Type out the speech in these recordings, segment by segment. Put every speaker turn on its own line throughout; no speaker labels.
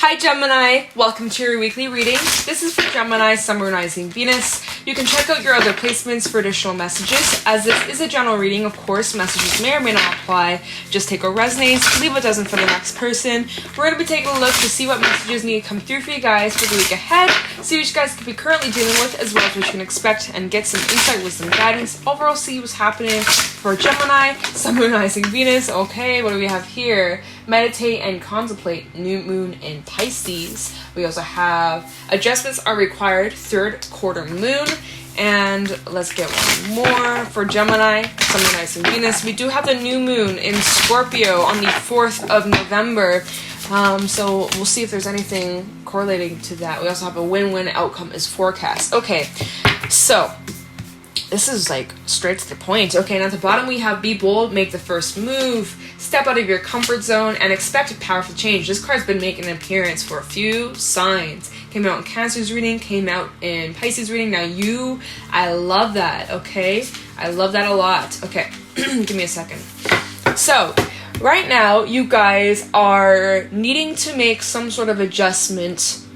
Hi Gemini, welcome to your weekly reading. This is for Gemini, Sun, Moon, Rising, Venus. You can check out your other placements for additional messages. As this is a general reading, of course, messages may or may not apply. Just take what resonates, leave what doesn't for the next person. We're going to be taking a look to see what messages need to come through for you guys for the week ahead, see what you guys could be currently dealing with, as well as what you can expect, and get some insight, wisdom, guidance. Overall, see what's happening for Gemini, Sun, Moon, Rising, Venus. Okay, what do we have here? Meditate and contemplate, new moon in Pisces. We also have adjustments are required, third quarter moon. And let's get one more for Gemini, Sun, Moon, Rising, Venus. We do have the new moon in Scorpio on the 4th of November. So we'll see if there's anything correlating to that. We also have a win-win outcome is forecast. Okay, so this is like straight to the point. Okay, now at the bottom we have be bold, make the first move, step out of your comfort zone, and expect a powerful change. This card's been making an appearance for a few signs. Came out in Cancer's reading, came out in Pisces reading. Now I love that, okay? I love that a lot. Okay, give me a second. So, right now, you guys are needing to make some sort of adjustment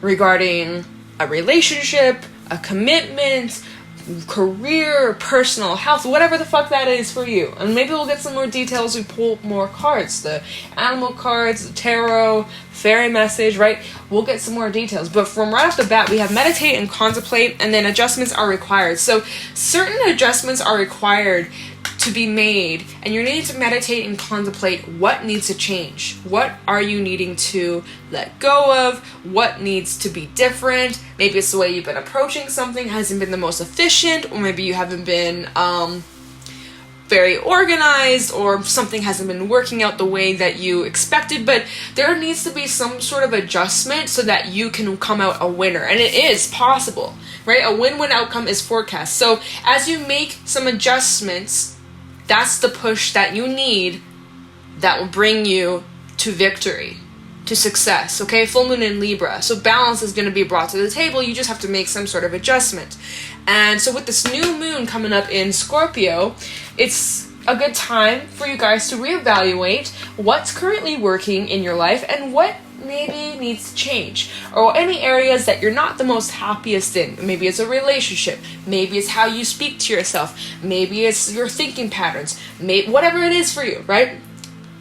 regarding a relationship, a commitment, career, personal health, whatever the fuck that is for you. And maybe we'll get some more details. We pull more cards, the animal cards, the tarot, fairy message, right? We'll get some more details. But from right off the bat, we have meditate and contemplate, and then adjustments are required. So certain adjustments are required to be made, and you're needing to meditate and contemplate what needs to change. What are you needing to let go of? What needs to be different? Maybe it's the way you've been approaching something hasn't been the most efficient, or maybe you haven't been very organized, or something hasn't been working out the way that you expected. But there needs to be some sort of adjustment so that you can come out a winner, and it is possible, right? A win-win outcome is forecast. So as you make some adjustments, that's the push that you need that will bring you to victory, to success, okay? Full moon in Libra. So balance is going to be brought to the table. You just have to make some sort of adjustment. And so with this new moon coming up in Scorpio, it's a good time for you guys to reevaluate what's currently working in your life and what maybe needs to change, or any areas that you're not the most happiest in. Maybe it's a relationship, maybe it's how you speak to yourself, maybe it's your thinking patterns, whatever it is for you, right?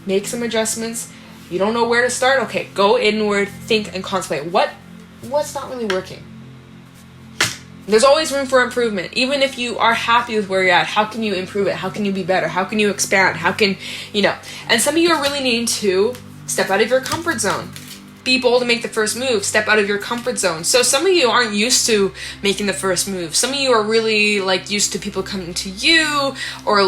Make some adjustments. You don't know where to start? Okay, go inward, think and contemplate. What's not really working? There's always room for improvement. Even if you are happy with where you're at, how can you improve it? How can you be better? How can you expand? How can, and some of you are really needing to step out of your comfort zone. Be bold and make the first move. Step out of your comfort zone. So some of you aren't used to making the first move. Some of you are really used to people coming to you, or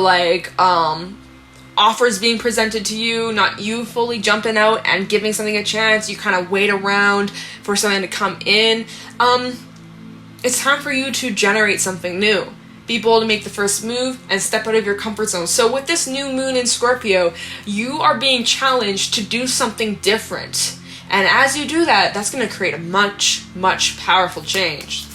offers being presented to you, not you fully jumping out and giving something a chance. You kind of wait around for something to come in. It's time for you to generate something new. Be bold to make the first move and step out of your comfort zone. So with this new moon in Scorpio, you are being challenged to do something different. And as you do that, that's going to create a much, much powerful change.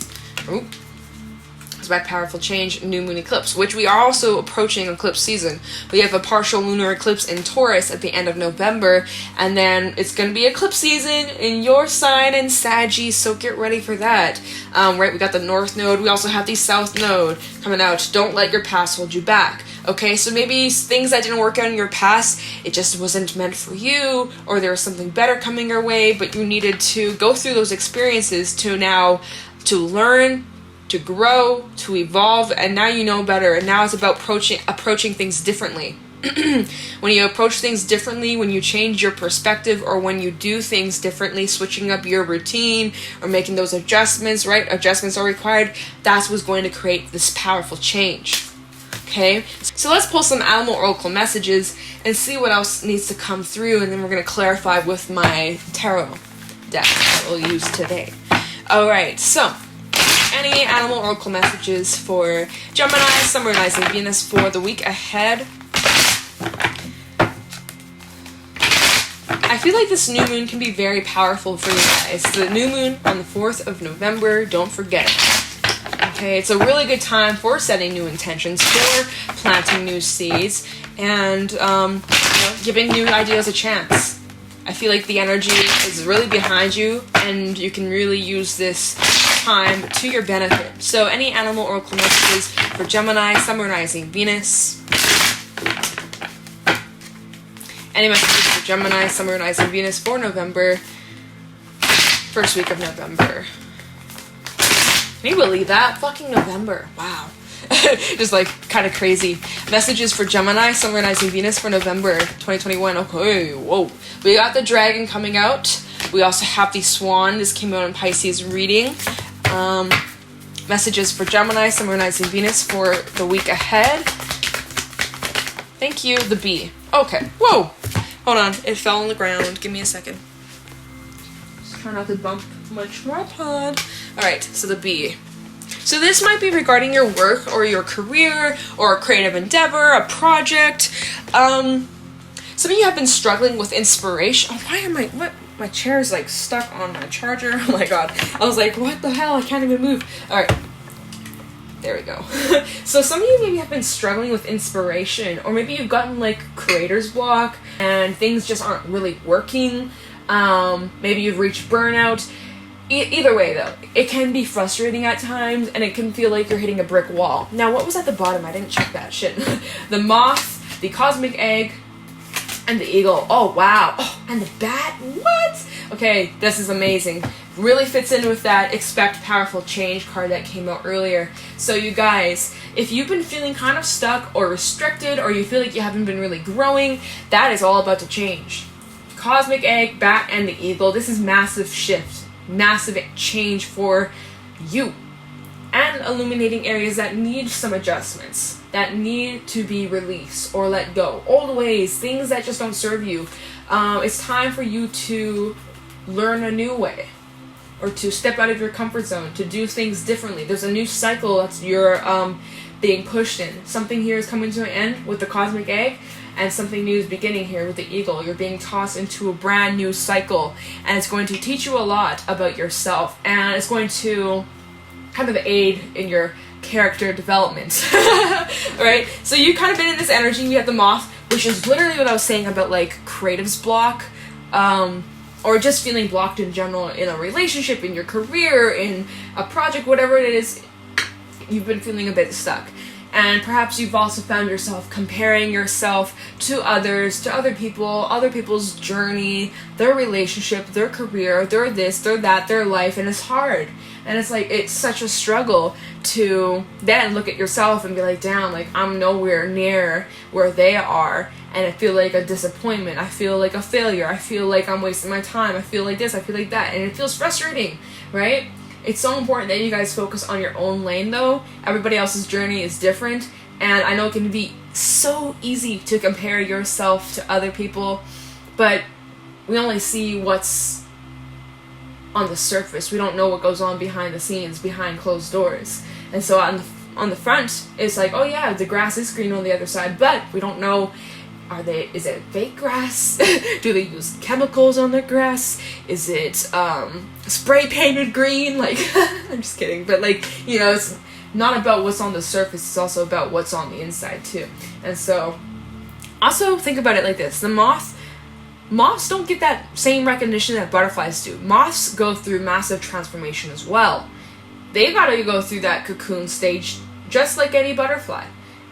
It's by powerful change, new moon eclipse, which we are also approaching eclipse season. We have a partial lunar eclipse in Taurus at the end of November, and then it's going to be eclipse season in your sign in Saggy, so get ready for that. Right, we got the North Node. We also have the South Node coming out. Don't let your past hold you back. Okay, so maybe things that didn't work out in your past, it just wasn't meant for you, or there was something better coming your way, but you needed to go through those experiences to learn, to grow, to evolve, and now you know better, and now it's about approaching things differently. When you approach things differently, when you change your perspective, or when you do things differently, switching up your routine or making those adjustments, right? Adjustments are required. That's what's going to create this powerful change. Okay, so let's pull some animal oracle messages and see what else needs to come through, and then we're going to clarify with my tarot deck that we'll use today. Alright, so any animal oracle messages for Gemini, Sun, Moon, Rising, Venus for the week ahead? I feel like this new moon can be very powerful for you guys. The new moon on the 4th of November, don't forget it. Okay, it's a really good time for setting new intentions, for planting new seeds, and giving new ideas a chance. I feel like the energy is really behind you, and you can really use this time to your benefit. So any animal oracle messages for Gemini, Sun, Moon, Rising, Venus. Any messages for Gemini, Sun, Moon, Rising, Venus for November. First week of November. Can you believe that? Fucking November. Wow. Just like kind of crazy. Messages for Gemini, Sun, Moon, Rising, Venus for November 2021. Okay, whoa. We got the dragon coming out. We also have the swan. This came out in Pisces reading. Messages for Gemini, Sun, Moon, Rising, Venus for the week ahead. Thank you. The bee. Okay. Whoa. Hold on. It fell on the ground. Give me a second. Just try not to bump my tripod. Alright, so the bee. So this might be regarding your work or your career or a creative endeavor, a project. Some of you have been struggling with inspiration. Oh, why am my chair is like stuck on my charger. Oh my god. I was like, what the hell? I can't even move. Alright. There we go. So some of you maybe have been struggling with inspiration, or maybe you've gotten like creator's block and things just aren't really working. Maybe you've reached burnout. Either way though, it can be frustrating at times, and it can feel like you're hitting a brick wall. Now what was at the bottom? I didn't check that shit. The moth, the cosmic egg, and the eagle. Oh wow. Oh, and the bat. What? Okay, this is amazing. Really fits in with that expect powerful change card that came out earlier. So you guys, if you've been feeling kind of stuck or restricted, or you feel like you haven't been really growing, that is all about to change. Cosmic egg, bat, and the eagle. This is massive shift. Massive change for you, and illuminating areas that need some adjustments, that need to be released or let go. Old ways, things that just don't serve you. It's time for you to learn a new way, or to step out of your comfort zone, to do things differently. There's a new cycle that's you're being pushed in. Something here is coming to an end with the cosmic egg, and something new is beginning here with the eagle. You're being tossed into a brand new cycle, and it's going to teach you a lot about yourself, and it's going to kind of aid in your character development. Right? So you've kind of been in this energy. We have the moth, which is literally what I was saying about like creative's block, or just feeling blocked in general in a relationship, in your career, in a project, whatever it is. You've been feeling a bit stuck. And perhaps you've also found yourself comparing yourself to others, to other people, other people's journey, their relationship, their career, their this, their that, their life, and it's hard. And it's like, it's such a struggle to then look at yourself and be like, damn, like I'm nowhere near where they are, and I feel like a disappointment, I feel like a failure, I feel like I'm wasting my time, I feel like this, I feel like that, and it feels frustrating, right? It's so important that you guys focus on your own lane though. Everybody else's journey is different, and I know it can be so easy to compare yourself to other people, but we only see what's on the surface. We don't know what goes on behind the scenes, behind closed doors. And so on the front, it's like, oh yeah, the grass is green on the other side, but we don't know, is it fake grass? Do they use chemicals on their grass? Is it spray painted green? Like, I'm just kidding, but like, you know, it's not about what's on the surface, it's also about what's on the inside too. And so also think about it like this. The moths don't get that same recognition that butterflies do. Moths go through massive transformation as well. They gotta go through that cocoon stage just like any butterfly,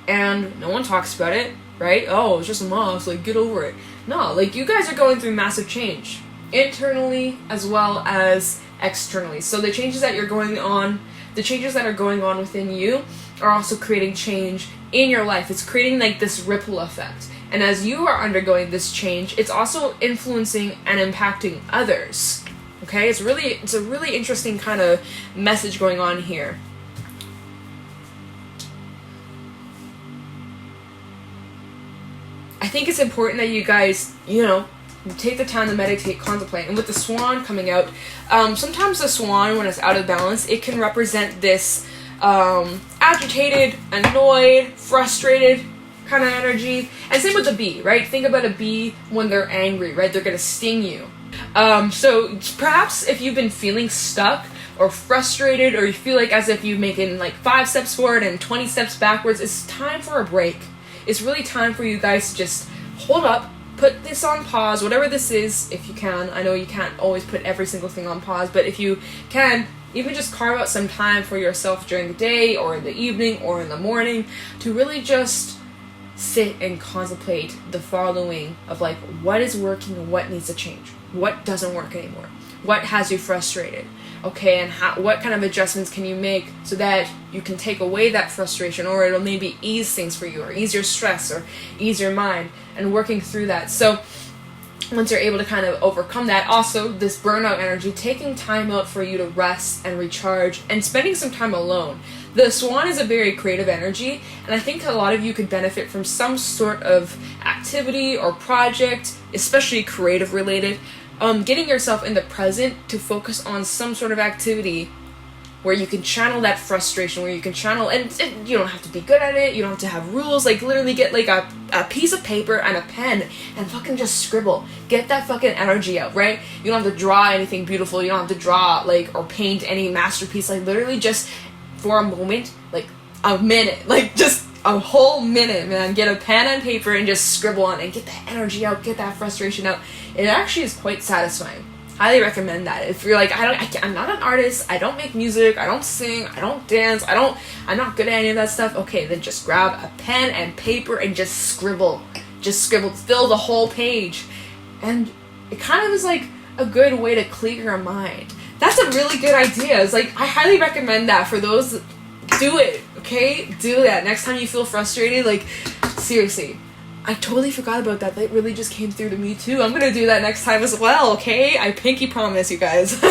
and no one talks about it, right? Oh, it's just a moth, like get over it. No, like you guys are going through massive change internally as well as externally. So the changes that are going on within you are also creating change in your life. It's creating like this ripple effect. And as you are undergoing this change, it's also influencing and impacting others. Okay? It's a really interesting kind of message going on here. I think it's important that you guys, you know, take the time to meditate, contemplate. And with the swan coming out, sometimes the swan, when it's out of balance, it can represent this agitated, annoyed, frustrated kind of energy. And same with the bee, right? Think about a bee when they're angry, right? They're gonna sting you. So perhaps if you've been feeling stuck or frustrated, or you feel like as if you're making like 5 steps forward and 20 steps backwards, it's time for a break. It's really time for you guys to just hold up, put this on pause, whatever this is, if you can. I know you can't always put every single thing on pause, but if you can, even just carve out some time for yourself during the day or in the evening or in the morning to really just sit and contemplate the following of like, what is working and what needs to change? What doesn't work anymore? What has you frustrated? Okay, and what kind of adjustments can you make so that you can take away that frustration, or it'll maybe ease things for you, or ease your stress, or ease your mind, and working through that. So once you're able to kind of overcome that, also this burnout energy, taking time out for you to rest and recharge and spending some time alone. The swan is a very creative energy, and I think a lot of you could benefit from some sort of activity or project, especially creative related, getting yourself in the present to focus on some sort of activity where you can channel that frustration, where you can channel, and you don't have to be good at it, you don't have to have rules, like literally get like a piece of paper and a pen and fucking just scribble. Get that fucking energy out, right? You don't have to draw anything beautiful, you don't have to draw like or paint any masterpiece, like literally just for a moment, like a minute, like just a whole minute, man, get a pen and paper and just scribble on and get that energy out, get that frustration out. It actually is quite satisfying. Highly recommend that. If you're like, I'm not an artist, I don't make music, I don't sing, I don't dance, I'm not good at any of that stuff. Okay, then just grab a pen and paper and just scribble. Just scribble, fill the whole page. And it kind of is like a good way to clear your mind. That's a really good idea. It's like, I highly recommend that for those. Do it, okay? Do that. Next time you feel frustrated, like, seriously. I totally forgot about that. That really just came through to me too. I'm gonna do that next time as well, okay? I pinky promise, you guys.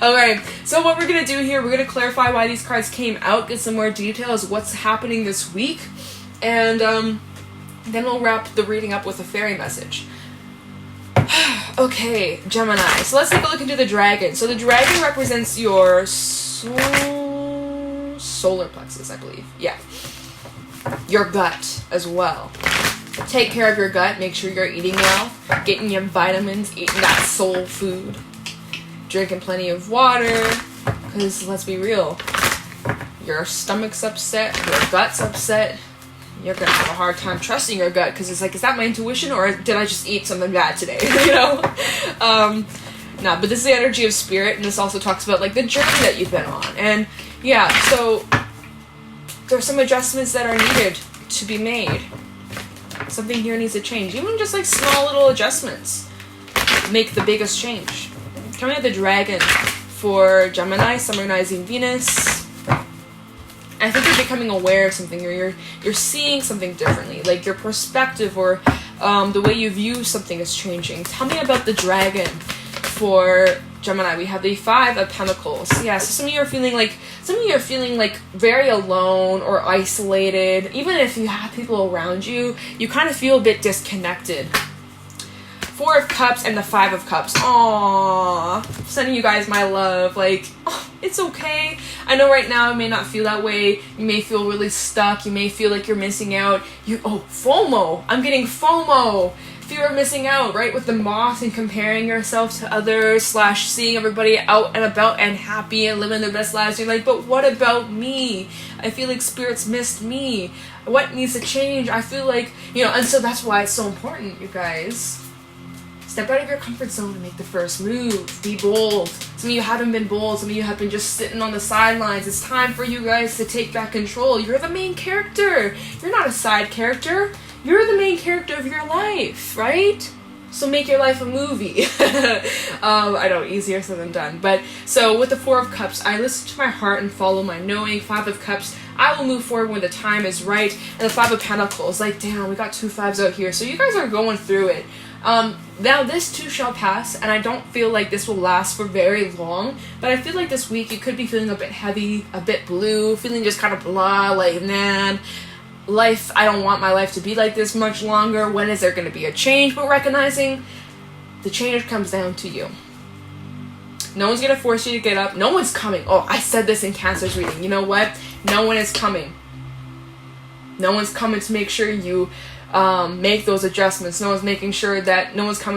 Alright, so what we're gonna do here, we're gonna clarify why these cards came out, get some more details, what's happening this week, and then we'll wrap the reading up with a fairy message. Okay, Gemini. So let's take a look into the dragon. So the dragon represents your solar plexus, I believe. Yeah. Your gut as well. Take care of your gut. Make sure you're eating well. Getting your vitamins. Eating that soul food. Drinking plenty of water. Because let's be real. Your stomach's upset. Your gut's upset. You're going to have a hard time trusting your gut. Because it's like, is that my intuition? Or did I just eat something bad today? You know? No, but this is the energy of spirit. And this also talks about like the journey that you've been on. And yeah, so there's some adjustments that are needed to be made. Something here needs to change. Even just like small little adjustments make the biggest change. Coming out the dragon for Gemini, summonizing Venus. I think you're becoming aware of something, or you're seeing something differently. Like your perspective or the way you view something is changing. Tell me about the dragon for Gemini. We have the 5 of Pentacles. Yeah, so some of you are feeling like very alone or isolated. Even if you have people around you, you kind of feel a bit disconnected. 4 of Cups and the 5 of Cups. Aww. Sending you guys my love. Like, oh, it's okay. I know right now it may not feel that way. You may feel really stuck. You may feel like you're missing out. FOMO. I'm getting FOMO. Fear of missing out, right? With the moth and comparing yourself to others / seeing everybody out and about and happy and living their best lives. You're like, but what about me? I feel like spirits missed me. What needs to change? I feel like, and so that's why it's so important, you guys. Step out of your comfort zone and make the first move. Be bold. Some of you haven't been bold. Some of you have been just sitting on the sidelines. It's time for you guys to take back control. You're the main character. You're not a side character. You're the main character of your life, right? So make your life a movie. I know, easier said than done. But so with the 4 of Cups, I listen to my heart and follow my knowing. 5 of Cups, I will move forward when the time is right. And the 5 of Pentacles, like, damn, we got 2 5s out here. So you guys are going through it. Now this too shall pass, and I don't feel like this will last for very long, but I feel like this week you could be feeling a bit heavy, a bit blue, feeling just kind of blah, like, man, life, I don't want my life to be like this much longer. When is there going to be a change? But recognizing the change comes down to you. No one's going to force you to get up. No one's coming. Oh, I said this in Cancer's reading. You know what? No one is coming. No one's coming to make sure you make those adjustments. No one's coming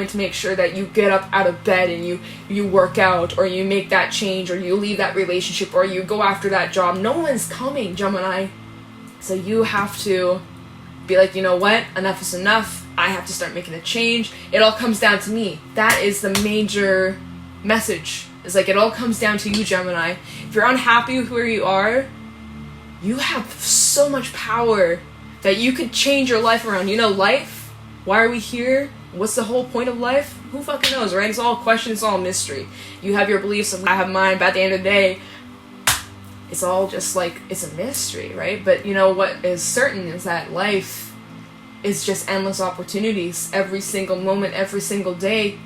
to make sure that you get up out of bed and you work out, or you make that change, or you leave that relationship, or you go after that job. No one's coming, Gemini. So you have to be like, you know what? Enough is enough. I have to start making a change. It all comes down to me. That is the major message. It's like, it all comes down to you, Gemini. If you're unhappy with where you are, you have so much power that you could change your life around. You know, life, why are we here? What's the whole point of life? Who fucking knows, right? It's all a question, it's all a mystery. You have your beliefs, I have mine, but at the end of the day, it's all just like, it's a mystery, right? But you know what is certain is that life is just endless opportunities. Every single moment, every single day.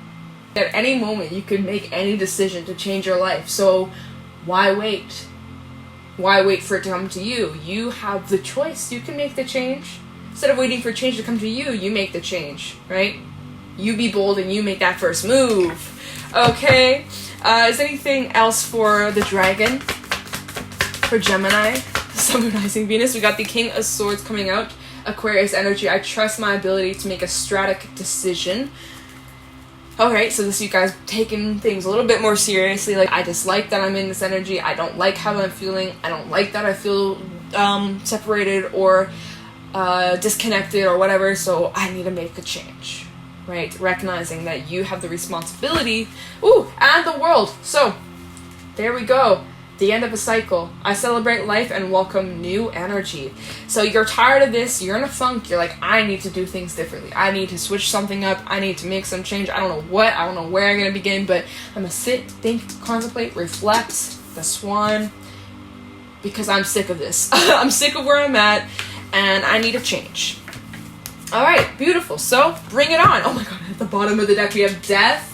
At any moment, you could make any decision to change your life. So why wait? Why wait for it to come to you? You have the choice. You can make the change. Instead of waiting for change to come to you, you make the change, right? You be bold and you make that first move. Okay. Is anything else for the dragon? For Gemini, Sun, Moon, Rising, Venus, we got the King of Swords coming out. Aquarius energy. I trust my ability to make a strategic decision. Alright, so this is you guys taking things a little bit more seriously. Like, I dislike that I'm in this energy. I don't like how I'm feeling. I don't like that I feel separated or disconnected or whatever. So I need to make a change, right? Recognizing that you have the responsibility. Ooh, and the world. So there we go. The end of a cycle. I celebrate life and welcome new energy. So you're tired of this, you're in a funk, you're like, I need to do things differently. I need to switch something up, I need to make some change. I don't know what, I don't know where I'm going to begin, but I'm going to sit, think, contemplate, reflect, the swan, because I'm sick of this. I'm sick of where I'm at, and I need a change. Alright, beautiful. So, bring it on. Oh my god, at the bottom of the deck we have Death,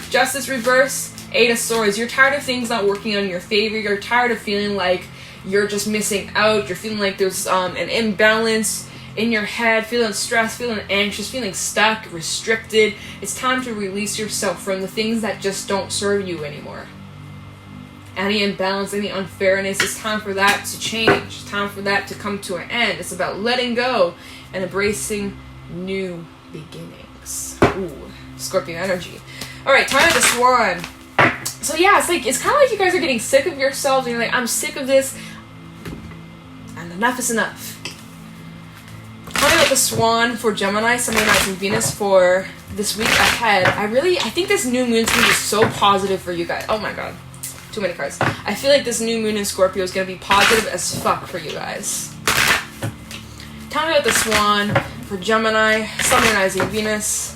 Justice Reverse, Eight of Swords. You're tired of things not working on your favor. You're tired of feeling like you're just missing out. You're feeling like there's an imbalance in your head, feeling stressed, feeling anxious, feeling stuck, restricted. It's time to release yourself from the things that just don't serve you anymore. Any imbalance, any unfairness, it's time for that to change. It's time for that to come to an end. It's about letting go and embracing new beginnings. Ooh, Scorpio energy. Alright, time to Swan. So yeah, it's kind of like you guys are getting sick of yourselves and you're like, I'm sick of this and enough is enough. Tell me about the Swan for Gemini, Sun, Moon, Rising, Venus for this week ahead. I think this new moon's going to be so positive for you guys. Oh my god, too many cards. I feel like this new moon in Scorpio is going to be positive as fuck for you guys. Tell me about the Swan for Gemini, Sun, Moon, Rising, Venus.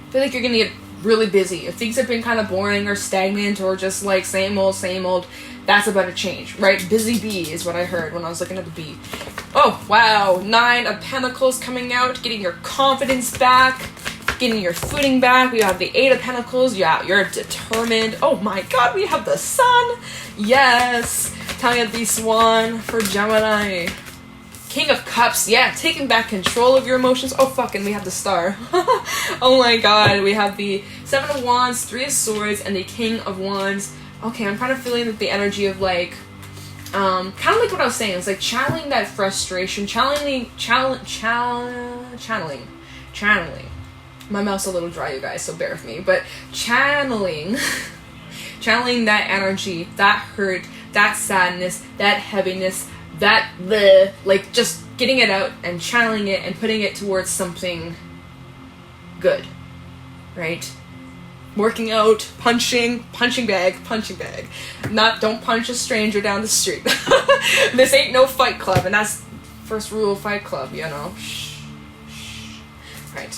I feel like you're gonna get really busy. If things have been kind of boring or stagnant or just like same old, that's about to change, right? Busy bee is what I heard when I was looking at the bee. Oh, wow. 9 of Pentacles coming out, getting your confidence back, getting your footing back. We have the 8 of Pentacles. Yeah, you're determined. Oh my god, we have the Sun. Yes. Tell me about the Swan for Gemini. King of Cups, yeah, taking back control of your emotions. Oh, fucking, we have the Star. Oh my god, we have the 7 of Wands, 3 of Swords, and the King of Wands. Okay, I'm kind of feeling that the energy of like, kind of like what I was saying. It's like channeling that frustration, channeling. My mouth's a little dry, you guys, so bear with me. But channeling that energy, that hurt, that sadness, that heaviness, that like just getting it out and channeling it and putting it towards something good, right? Working out, punching bag. Don't punch a stranger down the street. This ain't no Fight Club, and that's first rule of Fight Club, you know. Shh. Right.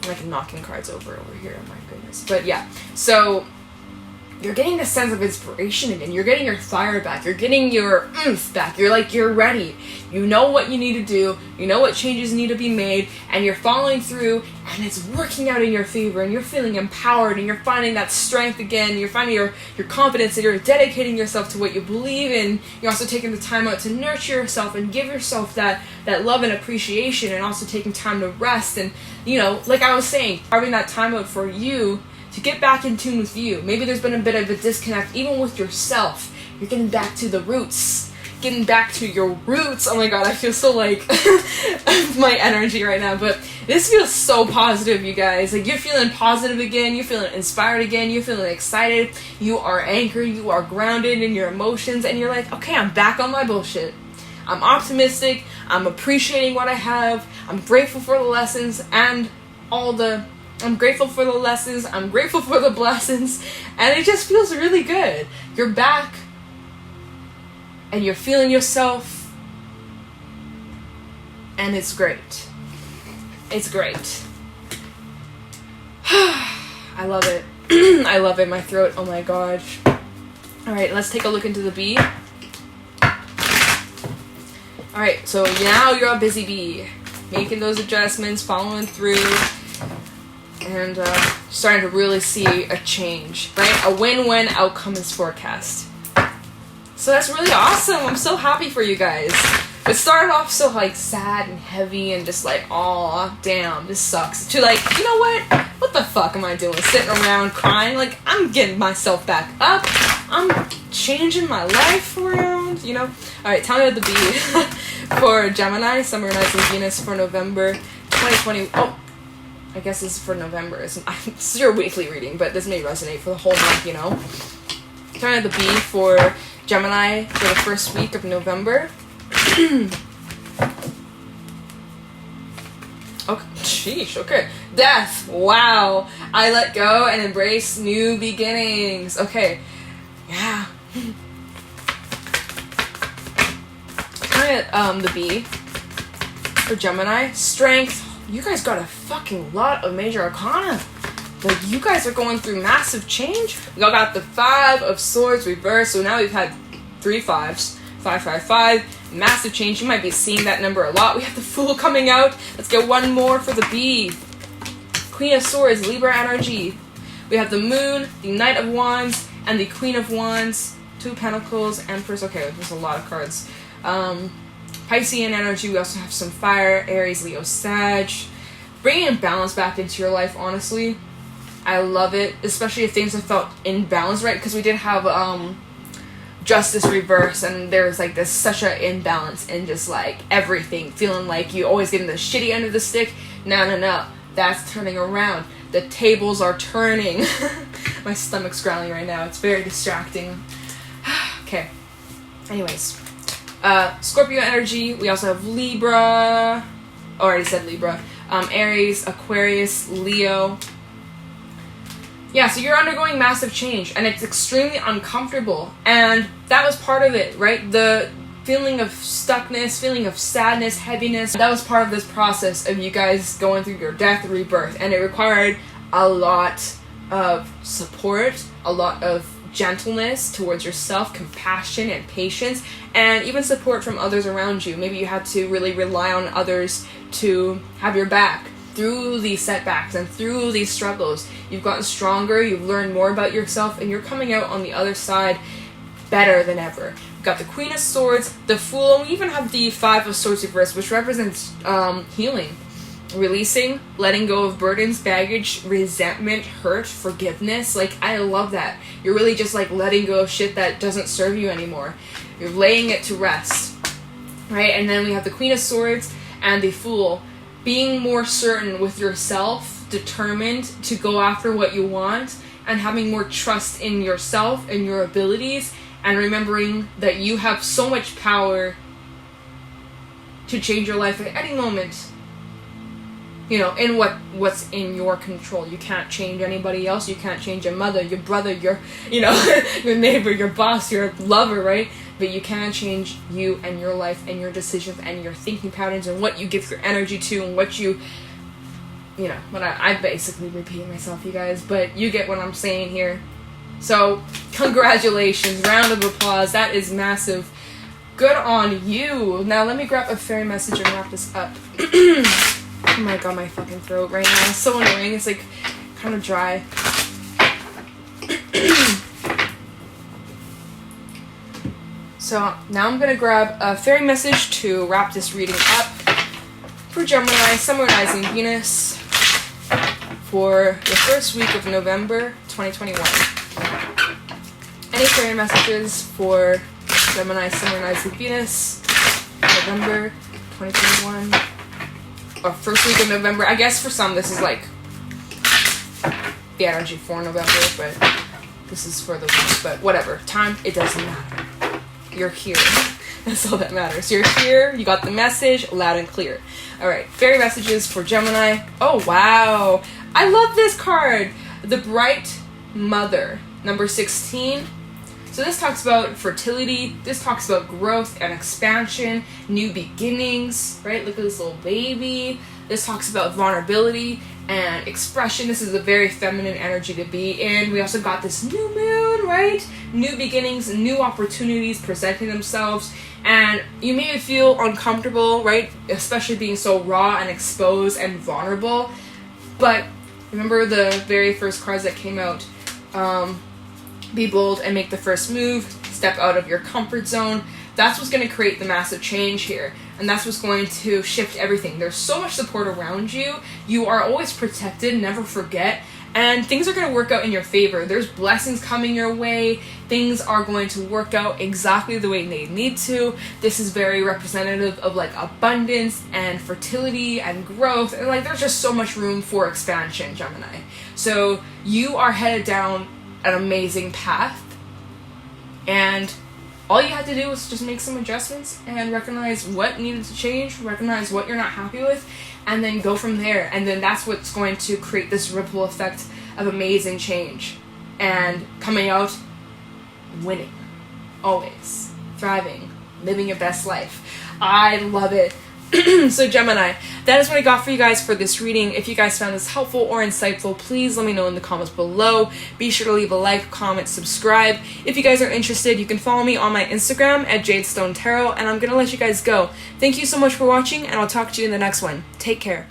Like knocking cards over here, my goodness. But yeah, so you're getting this sense of inspiration again. You're getting your fire back. You're getting your oomph back. You're ready. You know what you need to do. You know what changes need to be made. And you're following through. And it's working out in your favor. And you're feeling empowered. And you're finding that strength again. You're finding your confidence. And you're dedicating yourself to what you believe in. You're also taking the time out to nurture yourself. And give yourself that love and appreciation. And also taking time to rest. And, you know, like I was saying, carving that time out for you to get back in tune with you. Maybe there's been a bit of a disconnect even with yourself. You're getting back to the roots. Getting back to your roots. Oh my god, I feel so like my energy right now. But this feels so positive, you guys. Like, you're feeling positive again. You're feeling inspired again. You're feeling excited. You are anchored. You are grounded in your emotions. And you're like, okay, I'm back on my bullshit. I'm optimistic. I'm appreciating what I have. I'm grateful for the lessons and I'm grateful for the lessons. I'm grateful for the blessings. And it just feels really good. You're back. And you're feeling yourself. And it's great. It's great. I love it. I love it. My throat. Oh my gosh. Alright, let's take a look into the bee. Alright, so now you're a busy bee. Making those adjustments, following through, and starting to really see a change, right? A win-win outcome is forecast. So that's really awesome. I'm so happy for you guys. It started off so like sad and heavy and just like, aw, damn, this sucks. To like, you know what? What the fuck am I doing? Sitting around crying? Like, I'm getting myself back up. I'm changing my life around, you know? Alright, tell me what the bee for Gemini, Summer Rising Venus for November 2020. Oh, I guess this is for November. It's your weekly reading, but this may resonate for the whole month, you know? Tell me the bee for Gemini for the first week of November. Okay, sheesh, okay. Death, wow. I let go and embrace new beginnings. Okay, yeah. The bee for Gemini. Strength. You guys got a fucking lot of major arcana. Like, you guys are going through massive change. We all got the 5 of Swords reversed, so now we've had 3 5s. 5, 5, 5. Massive change. You might be seeing that number a lot. We have the Fool coming out. Let's get one more for the bee. Queen of Swords, Libra energy. We have the Moon, the Knight of Wands, and the Queen of Wands. 2 Pentacles, Empress. Okay, there's a lot of cards. Piscean energy. We also have some Fire, Aries, Leo, Sag. Bringing balance back into your life, honestly. I love it. Especially if things have felt imbalanced, right? Because we did have Justice reverse, and there was like this such an imbalance in just like everything, feeling like you always getting the shitty end of the stick. No, that's turning around. The tables are turning. My stomach's growling right now. It's very distracting. Okay, anyways, Scorpio energy. We also have Libra. Oh, I already said Libra. Aries, Aquarius, Leo. Yeah, so you're undergoing massive change, and it's extremely uncomfortable, and that was part of it, right? The feeling of stuckness, feeling of sadness, heaviness, that was part of this process of you guys going through your death, rebirth, and it required a lot of support, a lot of gentleness towards yourself, compassion and patience, and even support from others around you. Maybe you had to really rely on others to have your back. Through these setbacks and through these struggles, you've gotten stronger, you've learned more about yourself, and you're coming out on the other side better than ever. We've got the Queen of Swords, the Fool, and we even have the 5 of Swords reversed, which represents healing, releasing, letting go of burdens, baggage, resentment, hurt, forgiveness. Like, I love that. You're really just like letting go of shit that doesn't serve you anymore. You're laying it to rest, right? And then we have the Queen of Swords and the Fool. Being more certain with yourself, determined to go after what you want, and having more trust in yourself and your abilities, and remembering that you have so much power to change your life at any moment. You know, in what's in your control. You can't change anybody else. You can't change your mother, your brother, your, you know, your neighbor, your boss, your lover, right? But you can change you and your life and your decisions and your thinking patterns and what you give your energy to and what you know, when I basically repeat myself, you guys, but you get what I'm saying here. So, congratulations, round of applause. That is massive. Good on you. Now, let me grab a fairy message and wrap this up. Oh my god, my fucking throat right now. It's so annoying. It's like kind of dry. So now I'm going to grab a fairy message to wrap this reading up for Gemini, Summer Rising Venus for the first week of November 2021. Any fairy messages for Gemini, Summer Rising Venus, November 2021? Or first week of November. I guess for some this is like the energy for November, but this is for the week. But whatever. Time, it doesn't matter. You're here. That's all that matters. You're here, you got the message loud and clear. Alright, fairy messages for Gemini. Oh, wow. I love this card. The Bright Mother, number 16. So this talks about fertility. This talks about growth and expansion, new beginnings, right? Look at this little baby. This talks about vulnerability and expression. This is a very feminine energy to be in. We also got this new moon, right? New beginnings, new opportunities presenting themselves. And you may feel uncomfortable, right? Especially being so raw and exposed and vulnerable. But remember the very first cards that came out. Be bold and make the first move. Step out of your comfort zone. That's what's going to create the massive change here. And that's what's going to shift everything. There's so much support around you. You are always protected. Never forget. And things are going to work out in your favor. There's blessings coming your way. Things are going to work out exactly the way they need to. This is very representative of like abundance and fertility and growth. And like there's just so much room for expansion, Gemini. So you are headed down an amazing path. And all you had to do was just make some adjustments and recognize what needed to change, recognize what you're not happy with, and then go from there. And then that's what's going to create this ripple effect of amazing change. And coming out winning. Always. Thriving. Living your best life. I love it. So Gemini, that is what I got for you guys for this reading. If you guys found this helpful or insightful, please let me know in the comments below. Be sure to leave a like, comment, subscribe. If you guys are interested, you can follow me on my Instagram at JadeStoneTarot, and I'm going to let you guys go. Thank you so much for watching, and I'll talk to you in the next one. Take care.